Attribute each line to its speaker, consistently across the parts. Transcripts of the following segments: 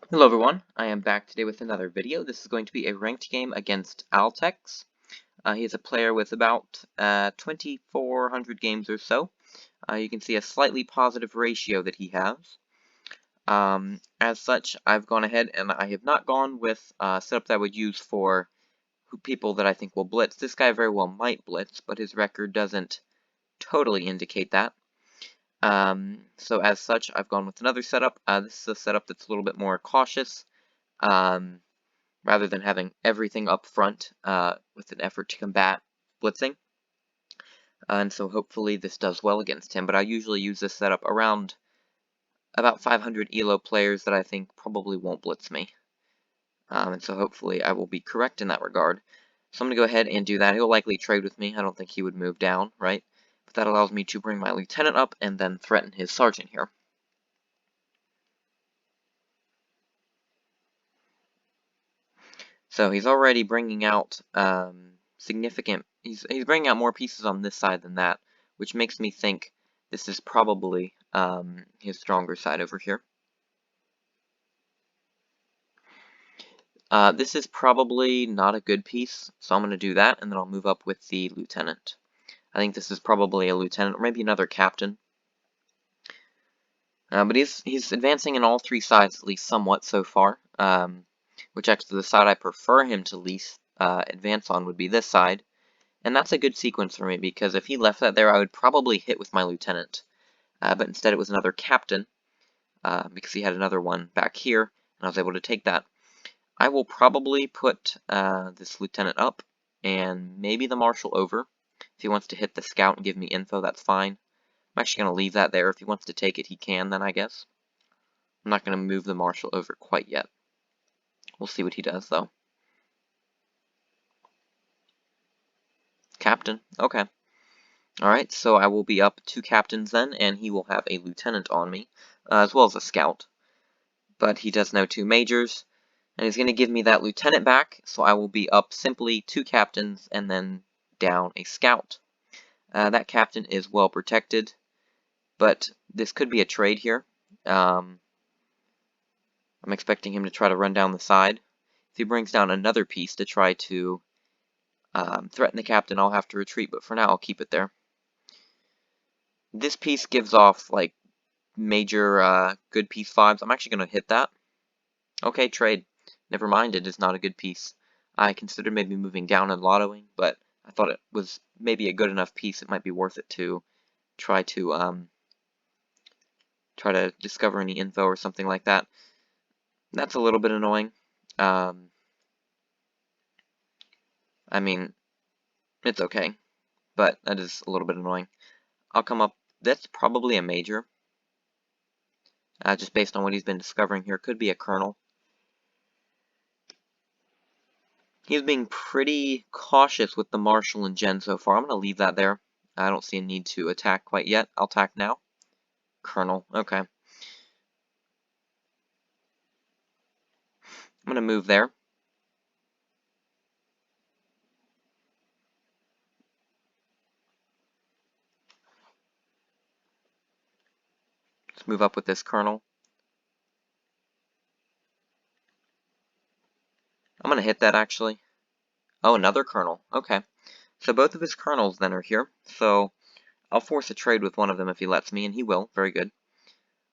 Speaker 1: Hello everyone, I am back today with another video. This is going to be a ranked game against Altex. He is a player with about 2,400 games or so. You can see a slightly positive ratio that he has. As such, I've gone ahead and I have not gone with a setup that I would use for people that I think will blitz. This guy very well might blitz, but his record doesn't totally indicate that. So as such, I've gone with another setup. This is a setup that's a little bit more cautious. Rather than having everything up front with an effort to combat blitzing. And so hopefully this does well against him, but I usually use this setup around about 500 ELO players that I think probably won't blitz me. And so hopefully I will be correct in that regard. So I'm going to go ahead and do that. He'll likely trade with me. I don't think he would move down, right? But that allows me to bring my lieutenant up and then threaten his sergeant here. So he's already bringing out significant. He's bringing out more pieces on this side than that, which makes me think this is probably his stronger side over here. This is probably not a good piece, so I'm going to do that, and then I'll move up with the lieutenant. I think this is probably a lieutenant, or maybe another captain. But he's advancing in all three sides, at least somewhat so far. Which actually the side I prefer him to least advance on would be this side. And that's a good sequence for me, because if he left that there, I would probably hit with my lieutenant. But instead it was another captain, because he had another one back here, and I was able to take that. I will probably put this lieutenant up, and maybe the marshal over. If he wants to hit the scout and give me info, that's fine. I'm actually going to leave that there. If he wants to take it, he can then, I guess. I'm not going to move the marshal over quite yet. We'll see what he does, though. Captain, okay. Alright, so I will be up 2 captains then, and he will have a lieutenant on me, as well as a scout. But he does know 2 majors, and he's going to give me that lieutenant back, so I will be up simply 2 captains and then down a scout. That captain is well protected, but this could be a trade here. I'm expecting him to try to run down the side. If he brings down another piece to try to threaten the captain, I'll have to retreat, but for now I'll keep it there. This piece gives off, like, major good piece vibes. I'm actually going to hit that. Okay, trade. Never mind, it is not a good piece. I considered maybe moving down and lottoing, but I thought it was maybe a good enough piece. It might be worth it to try to discover any info or something like that. That's a little bit annoying. I mean, it's okay, but that is a little bit annoying. I'll come up. That's probably a major. Just based on what he's been discovering here. Could be a colonel. He's being pretty cautious with the marshal and gen so far. I'm going to leave that there. I don't see a need to attack quite yet. I'll attack now. Colonel, okay. I'm going to move there. Let's move up with this colonel. I'm going to hit that, actually. Oh, another colonel. Okay. So both of his colonels then are here. So I'll force a trade with one of them if he lets me, and he will. Very good.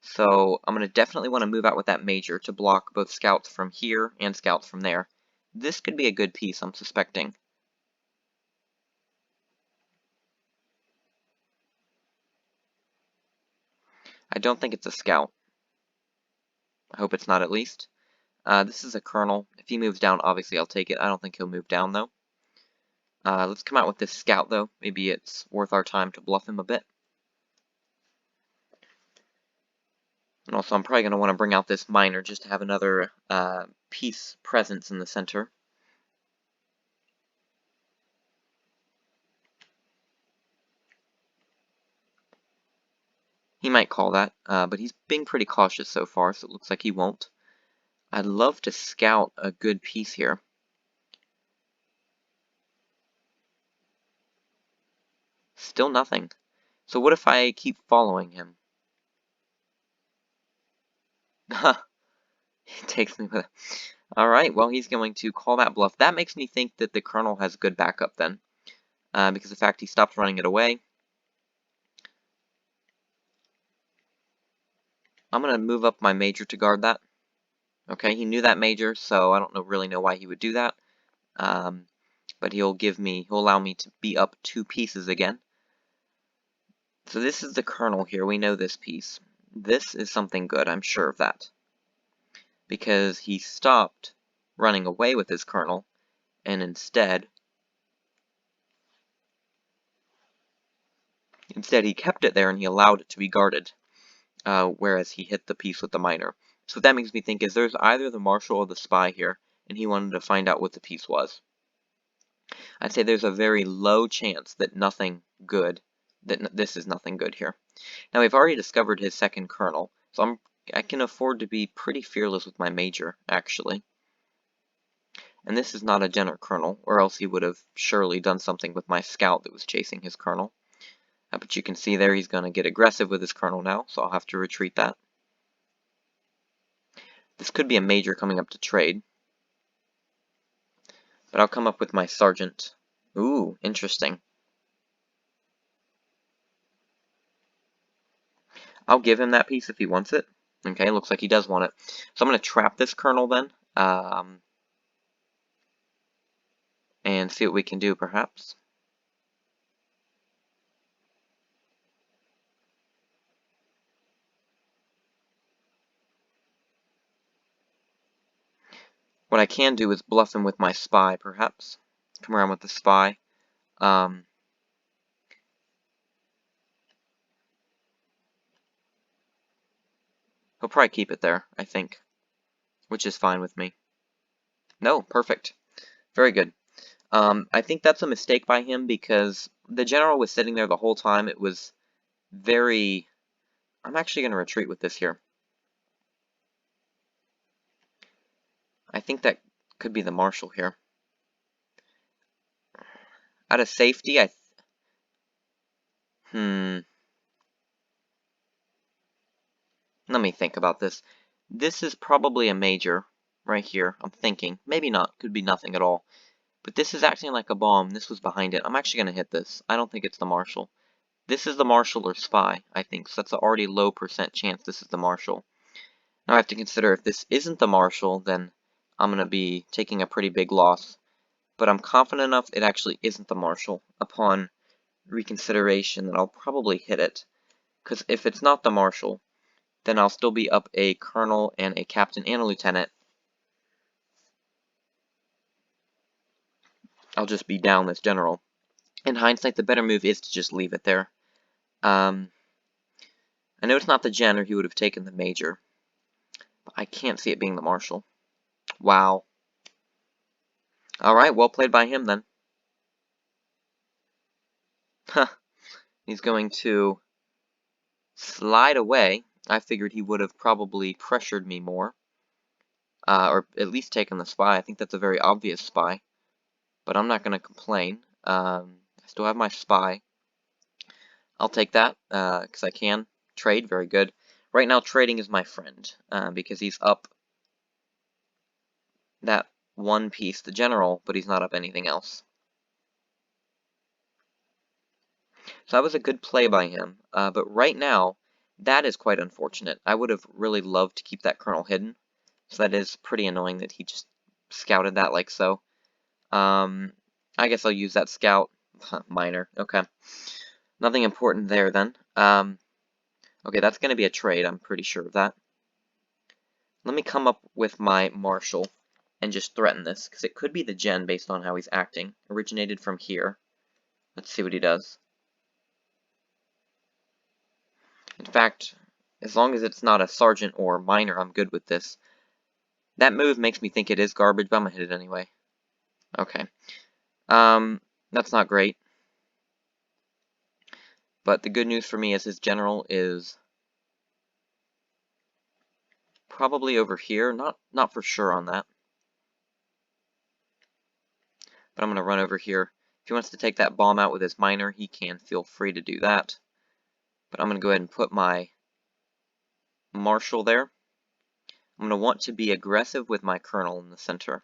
Speaker 1: So I'm going to definitely want to move out with that major to block both scouts from here and scouts from there. This could be a good piece, I'm suspecting. I don't think it's a scout. I hope it's not, at least. This is a colonel. If he moves down, obviously I'll take it. I don't think he'll move down, though. Let's come out with this scout, though. Maybe it's worth our time to bluff him a bit. And also, I'm probably going to want to bring out this miner just to have another piece presence in the center. He might call that, but he's being pretty cautious so far, so it looks like he won't. I'd love to scout a good piece here. Still nothing. So what if I keep following him? He takes me with. Alright, well, he's going to call that bluff. That makes me think that the Colonel has good backup then. Because of the fact he stopped running it away. I'm going to move up my Major to guard that. Okay, he knew that Major, so I don't really know why he would do that. But he'll allow me to be up 2 pieces again. So this is the Colonel here. We know this piece. This is something good, I'm sure of that. Because he stopped running away with his Colonel, and instead he kept it there and he allowed it to be guarded, whereas he hit the piece with the miner. So what that makes me think is there's either the Marshal or the Spy here, and he wanted to find out what the piece was. I'd say there's a very low chance that this is nothing good here. Now we've already discovered his second Colonel, so I can afford to be pretty fearless with my Major, actually. And this is not a Jenner Colonel, or else he would have surely done something with my scout that was chasing his Colonel. But you can see there he's going to get aggressive with his Colonel now, so I'll have to retreat that. This could be a Major coming up to trade. But I'll come up with my Sergeant. Ooh, interesting. I'll give him that piece if he wants it. Okay, looks like he does want it. So I'm going to trap this Colonel then. And see what we can do, perhaps. What I can do is bluff him with my Spy, perhaps. Come around with the Spy. He'll probably keep it there, I think. Which is fine with me. No, perfect. Very good. I think that's a mistake by him because the General was sitting there the whole time. It was very... I'm actually going to retreat with this here. I think that could be the Marshal here. Out of safety, let me think about this. This is probably a Major right here, I'm thinking. Maybe not, could be nothing at all. But this is acting like a bomb. This was behind it. I'm actually going to hit this. I don't think it's the Marshal. This is the Marshal or Spy, I think. So that's an already low % chance this is the Marshal. Now I have to consider if this isn't the Marshal, then I'm going to be taking a pretty big loss. But I'm confident enough it actually isn't the Marshal upon reconsideration that I'll probably hit it. Because if it's not the Marshal, then I'll still be up a Colonel and a Captain and a Lieutenant. I'll just be down this General. In hindsight, the better move is to just leave it there. I know it's not the Gen, or he would have taken the Major. But I can't see it being the Marshal. Wow. Alright, well played by him then. Huh. He's going to slide away. I figured he would have probably pressured me more. Or at least taken the Spy. I think that's a very obvious Spy. But I'm not going to complain. I still have my Spy. I'll take that, because I can. Trade, very good. Right now, trading is my friend, because he's up that one piece, the General, but he's not up anything else. So that was a good play by him, but right now, that is quite unfortunate. I would have really loved to keep that Colonel hidden, so that is pretty annoying that he just scouted that like so. I guess I'll use that scout. Minor, okay. Nothing important there then. Okay, that's going to be a trade, I'm pretty sure of that. Let me come up with my Marshal and just threaten this, because it could be the Gen based on how he's acting. Originated from here. Let's see what he does. In fact, as long as it's not a Sergeant or Minor, I'm good with this. That move makes me think it is garbage, but I'm going to hit it anyway. Okay. That's not great. But the good news for me is his General is probably over here. Not for sure on that. But I'm going to run over here. If he wants to take that bomb out with his Minor, he can feel free to do that. But I'm going to go ahead and put my Marshal there. I'm going to want to be aggressive with my colonel in the center.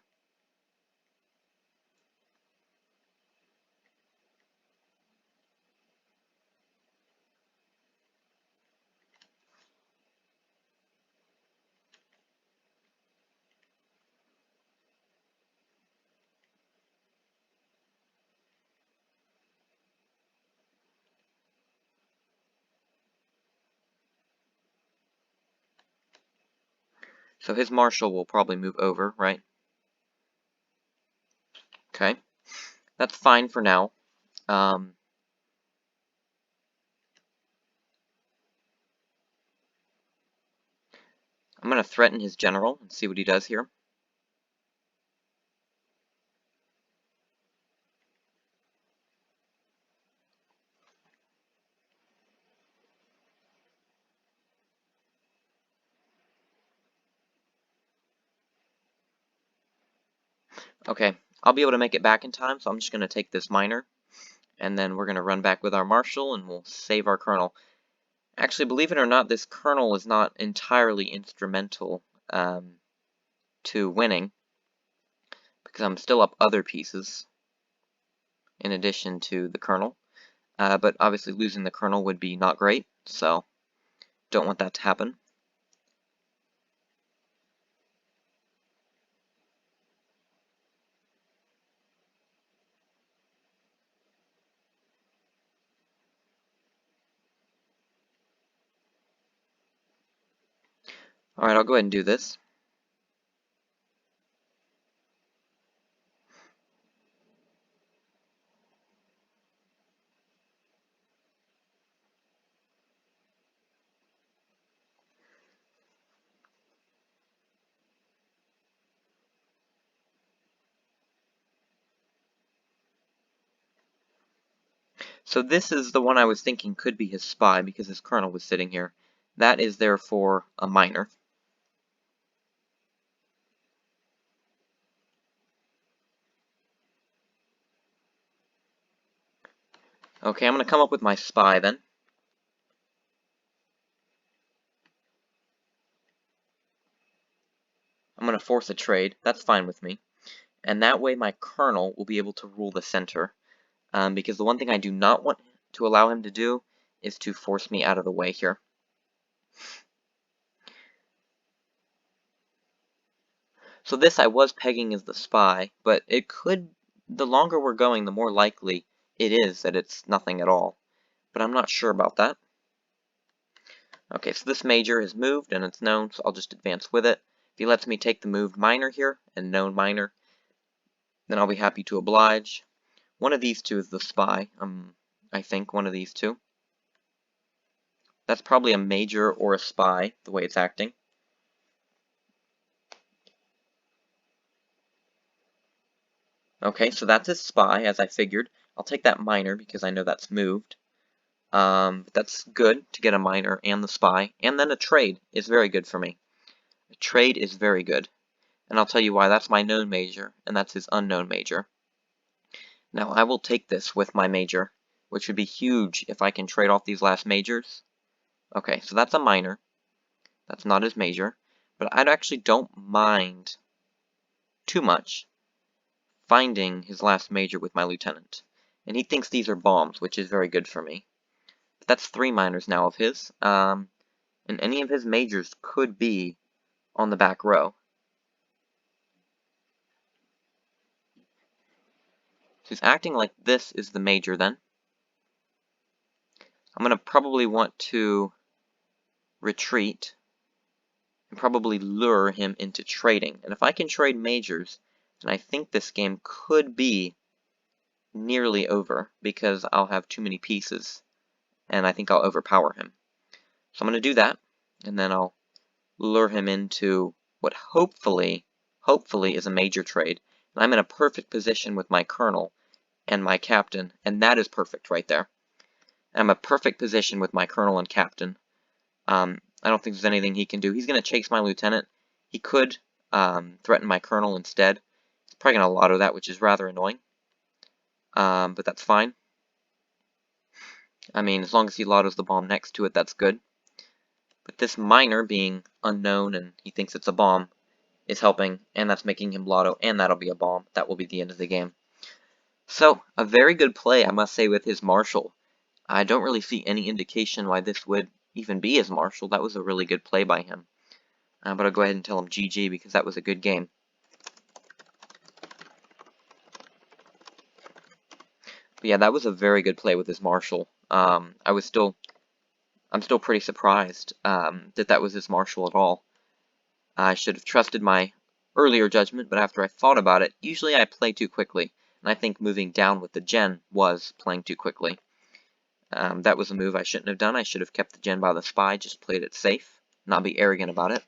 Speaker 1: So his marshal will probably move over, right? Okay, that's fine for now. I'm going to threaten his general and see what he does here. Okay, I'll be able to make it back in time, so I'm just going to take this miner, and then we're going to run back with our marshal, and we'll save our colonel. Actually, believe it or not, this colonel is not entirely instrumental to winning, because I'm still up other pieces in addition to the colonel. But obviously losing the colonel would be not great, so don't want that to happen. Alright, I'll go ahead and do this. So this is the one I was thinking could be his spy, because his colonel was sitting here. That is therefore a miner. Okay, I'm going to come up with my spy then. I'm going to force a trade. That's fine with me. And that way my colonel will be able to rule the center. Because the one thing I do not want to allow him to do is to force me out of the way here. So this I was pegging as the spy, but it could, the longer we're going, the more likely it is that it's nothing at all. But I'm not sure about that. Okay, so this major has moved and it's known, so I'll just advance with it. If he lets me take the moved minor here and known minor, then I'll be happy to oblige. One of these two is the spy, I think, one of these two. That's probably a major or a spy, the way it's acting. Okay, so that's his spy, as I figured. I'll take that minor because I know that's moved. That's good to get a minor and the spy. And then a trade is very good for me. A trade is very good. And I'll tell you why. That's my known major, and that's his unknown major. Now, I will take this with my major, which would be huge if I can trade off these last majors. Okay, so that's a minor. That's not his major. But I actually don't mind too much finding his last major with my lieutenant. And he thinks these are bombs, which is very good for me. But that's 3 minors now of his. And any of his majors could be on the back row. So he's acting like this is the major then. I'm going to probably want to retreat and probably lure him into trading. And if I can trade majors, then I think this game could be nearly over because I'll have too many pieces and I think I'll overpower him. So I'm going to do that, and then I'll lure him into what hopefully is a major trade. And I'm in a perfect position with my colonel and my captain, and that is perfect right there. I'm a perfect position with my colonel and captain. I don't think there's anything he can do. He's going to chase my lieutenant. He could threaten my colonel instead. He's probably going to lotto that, which is rather annoying. But that's fine. I mean, as long as he lottos the bomb next to it, that's good. But this miner being unknown and he thinks it's a bomb is helping, and that's making him blotto, and that'll be a bomb. That will be the end of the game. So, a very good play, I must say, with his marshal. I don't really see any indication why this would even be his marshal. That was a really good play by him. But I'll go ahead and tell him GG because that was a good game. But yeah, that was a very good play with his marshal. I'm still pretty surprised that that was his marshal at all. I should have trusted my earlier judgment, but after I thought about it, usually I play too quickly, and I think moving down with the gen was playing too quickly. That was a move I shouldn't have done. I should have kept the gen by the spy, just played it safe, not be arrogant about it.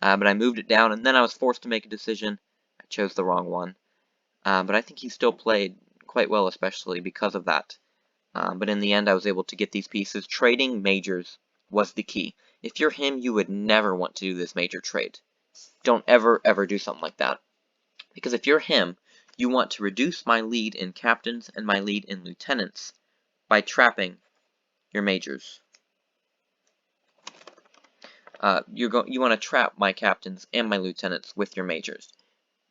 Speaker 1: But I moved it down, and then I was forced to make a decision. I chose the wrong one. But I think he still played quite well, especially because of that. But in the end, I was able to get these pieces. Trading majors was the key. If you're him, you would never want to do this major trade. Don't ever do something like that. Because if you're him, you want to reduce my lead in captains and my lead in lieutenants by trapping your majors. You want to trap my captains and my lieutenants with your majors.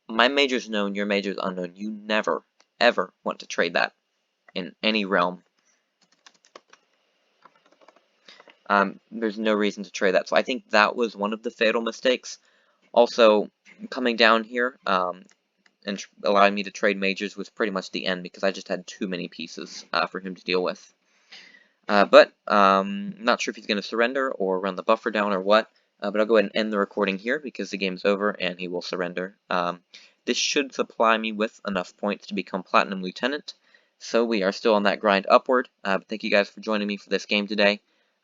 Speaker 1: My major's known, your major's unknown. You never, ever want to trade that in any realm. There's no reason to trade that. So I think that was one of the fatal mistakes. Also, coming down here and allowing me to trade majors was pretty much the end because I just had too many pieces for him to deal with. But not sure if he's going to surrender or run the buffer down or what. But I'll go ahead and end the recording here because the game's over and he will surrender. This should supply me with enough points to become Platinum Lieutenant. So we are still on that grind upward. Thank you guys for joining me for this game today.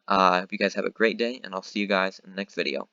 Speaker 1: I hope you guys have a great day, and I'll see you guys in the next video.